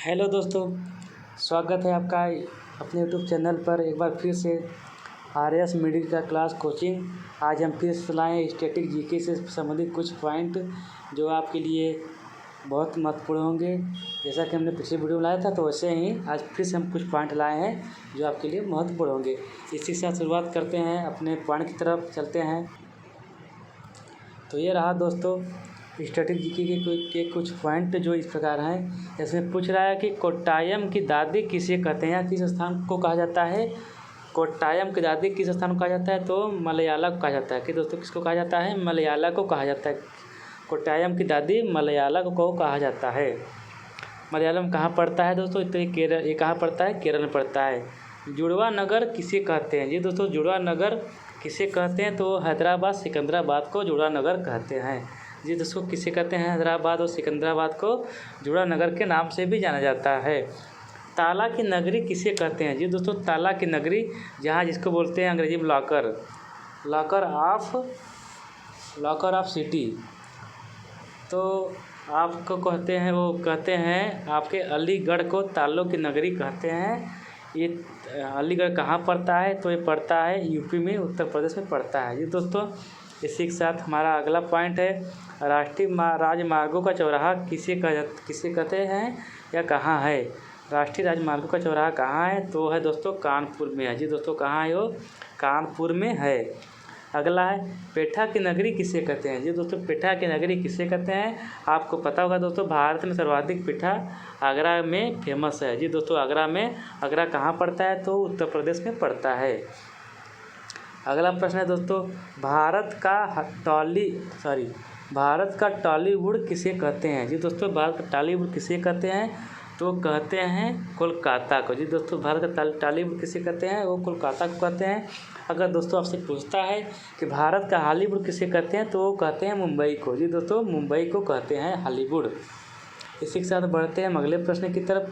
Hello दोस्तों, स्वागत है आपका अपने यूट्यूब चैनल पर एक बार फिर से RS मिडिल का क्लास कोचिंग। आज हम फिर से लाए स्टैटिक जीके से संबंधित कुछ पॉइंट जो आपके लिए बहुत महत्वपूर्ण होंगे। जैसा कि हमने पिछले वीडियो में लाया था, तो वैसे ही आज फिर से हम कुछ पॉइंट लाए हैं जो आपके लिए महत्वपूर्ण होंगे। इसी के साथ शुरुआत करते हैं, अपने पॉइंट की तरफ चलते हैं। तो ये रहा दोस्तों स्टैटिक जीके के कुछ पॉइंट जो इस प्रकार हैं। इसमें पूछ रहा है कि कोट्टायम की दादी किसे कहते हैं, किस स्थान को कहा जाता है। कोट्टायम की दादी किस स्थान को कहा जाता है, तो मलयाला को कहा जाता है। कि दोस्तों किसको कहा जाता है, मलयाला को कहा जाता है। कोट्टायम की दादी मलयाला को कहा जाता है। मलयालम कहाँ पड़ता है दोस्तों, तो ये कहाँ पड़ता है, केरल में पड़ता है। जुड़वा नगर किसे कहते हैं, जी दोस्तों जुड़वा नगर किसे कहते हैं, तो हैदराबाद सिकंदराबाद को जुड़वा नगर कहते हैं। जी दोस्तों किसे कहते हैं, हैदराबाद और सिकंदराबाद को जुड़वा नगर के नाम से भी जाना जाता है। ताला की नगरी किसे कहते हैं, जी दोस्तों ताला की नगरी, जहाँ जिसको बोलते हैं अंग्रेजी में लॉकर ऑफ सिटी, तो आपको कहते हैं, वो कहते हैं आपके अलीगढ़ को तालों की नगरी कहते हैं। ये अलीगढ़ कहाँ पड़ता है, तो ये पड़ता है यूपी में, उत्तर प्रदेश में पड़ता है। जी दोस्तों इसी के साथ हमारा अगला पॉइंट है, राष्ट्रीय राजमार्गों का चौराहा किसे कहते हैं या कहाँ है। राष्ट्रीय राजमार्गों का चौराहा कहाँ है, तो है दोस्तों कानपुर में है। जी दोस्तों कहाँ है, वो कानपुर में है। अगला है पेठा की नगरी किसे कहते हैं। जी दोस्तों पेठा की नगरी किसे कहते हैं, आपको पता होगा दोस्तों, भारत में सर्वाधिक पेठा आगरा में फेमस है। जी दोस्तों आगरा कहाँ पड़ता है, तो उत्तर प्रदेश में पड़ता है। अगला प्रश्न है दोस्तों, भारत का टॉलीवुड किसे कहते हैं। जी दोस्तों भारत का टॉलीवुड किसे कहते हैं, तो कहते हैं कोलकाता को। जी दोस्तों भारत का टॉलीवुड किसे कहते हैं, वो कोलकाता को कहते हैं। अगर दोस्तों आपसे पूछता है कि भारत का हॉलीवुड किसे कहते हैं, तो वो कहते हैं मुंबई को। जी दोस्तों मुंबई को कहते हैं हॉलीवुड। इसी के साथ बढ़ते हैं अगले प्रश्न की तरफ,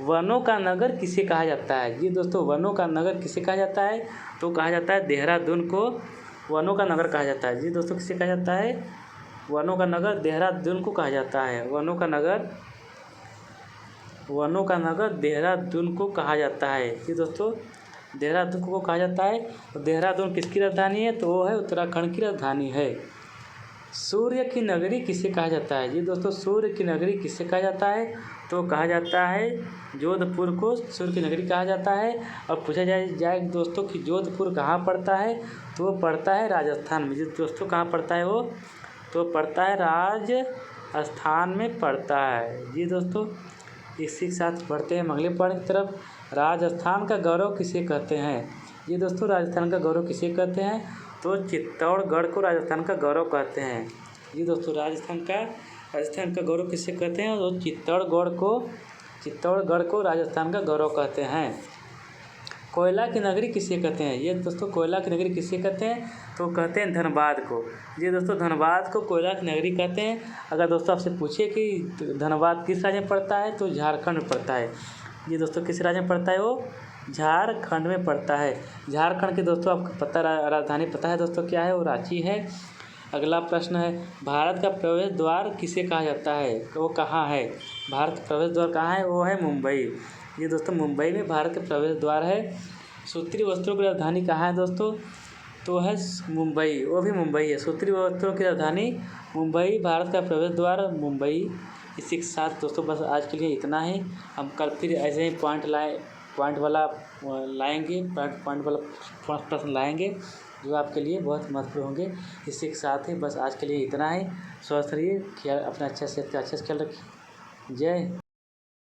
वनों का नगर किसे कहा जाता है। जी दोस्तों वनों का नगर किसे कहा जाता है, तो कहा जाता है देहरादून को वनों का नगर कहा जाता है। जी दोस्तों किसे कहा जाता है, वनों का नगर देहरादून को कहा जाता है। वनों का नगर देहरादून को कहा जाता है। जी दोस्तों देहरादून को कहा जाता है। तो देहरादून किसकी राजधानी है, तो वो है उत्तराखंड की राजधानी है। सूर्य की नगरी किसे कहा जाता है। जी दोस्तों सूर्य की नगरी किसे कहा जाता है, तो कहा जाता है जोधपुर को सूर्य की नगरी कहा जाता है। अब पूछा जाए दोस्तों कि जोधपुर कहाँ पड़ता है, तो वो पड़ता है राजस्थान में। जी दोस्तों कहाँ पड़ता है वो, तो पड़ता है राजस्थान में पड़ता है। जी दोस्तों इसी के साथ बढ़ते हैं अगले पॉइंट की तरफ, राजस्थान का गौरव किसे कहते हैं। जी दोस्तों राजस्थान का गौरव किसे कहते हैं, तो चित्तौड़गढ़ को राजस्थान का गौरव कहते हैं। जी दोस्तों राजस्थान का गौरव किसे कहते हैं, तो चित्तौड़गढ़ को राजस्थान का गौरव कहते हैं। कोयला की नगरी किसे कहते हैं, ये दोस्तों कोयला की नगरी किसे कहते हैं, तो कहते हैं धनबाद को। जी दोस्तों धनबाद को कोयला की नगरी कहते हैं। अगर दोस्तों आपसे पूछे कि धनबाद किस राज्य में पड़ता है, तो झारखंड में पड़ता है। जी दोस्तों किस राज्य में पड़ता है, वो झारखंड में पड़ता है। झारखंड के दोस्तों आपको राजधानी पता है दोस्तों क्या है, वो रांची है। अगला प्रश्न है, भारत का प्रवेश द्वार किसे कहा जाता है, तो वो कहाँ है। भारत का प्रवेश द्वार कहाँ है, वो है मुंबई। ये दोस्तों मुंबई में भारत का प्रवेश द्वार है। सूत्री वस्त्रों की राजधानी कहाँ है दोस्तों, तो है मुंबई, वो भी मुंबई है। सूत्री वस्त्रों की राजधानी मुंबई, भारत का प्रवेश द्वार मुंबई। इसी के साथ दोस्तों बस आज के लिए इतना ही। हम कल फिर ऐसे ही पॉइंट वाला प्रश्न लाएंगे जो आपके लिए बहुत महत्वपूर्ण होंगे। इसी के साथ ही बस आज के लिए इतना ही। स्वस्थ रहिए, अपना अच्छे से ख्याल रखिए। जय